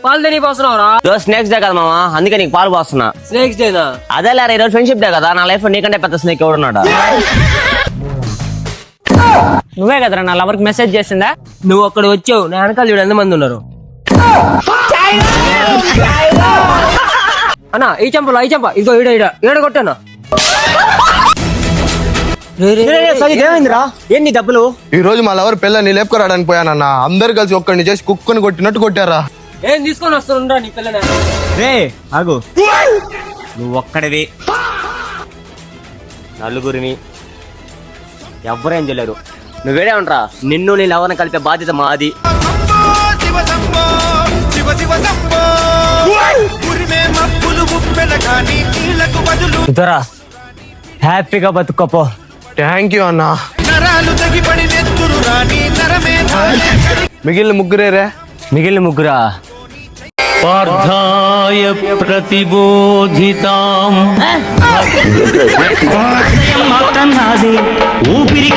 పాలు తిని పోస్తున్నావురా? రోజు స్నేక్స్ డే కదా మామ, అందుకే నీకు పాలు పోస్తున్నా. స్నేక్స్ డేనా? అదే లేరా, ఈరోజు ఫ్రెండ్షిప్ డే కదా, నా లైఫ్ లో నీకంటే పెద్ద స్నేక్ ఎవడున్నాడు? నువ్వే కదరా నా లవర్కి మెసేజ్ చేసిందా? నువ్వు అక్కడ వచ్చావు, నా వెనకాల చూడు ఎంతమంది ఉన్నారు. అన్నా ఈ చెంపలో ఈ చెంప ఇదిగో ఈడ కొట్టాను. ఏమైందిరా? ఏంటి డబ్బులు? ఈ రోజు మా లవర్ పిల్లని లేపుకురావడానికి పోయానన్న, అందరు కలిసి ఒక్కడిని చేసి కుక్కని కొట్టినట్టు కొట్టారా. ఏం తీసుకొని వస్తుండ్రా నీ పిల్లని? రే ఆగు, నువ్వు ఒక్కడివి, నలుగురిని ఎవ్వరేం చేయలేరు. నువ్వేడే ఉండరా, నిన్ను నీ లవర్ని కలిపే బాధ్యత మాది. ఇతరా హ్యాపీగా బతుకోపో. థ్యాంక్ యూ అన్న. మిగిలిన ముగ్గురేరే? మిగిలిన ముగ్గురా? పార్థాయ ప్రతిబోధితాం ఊపిరి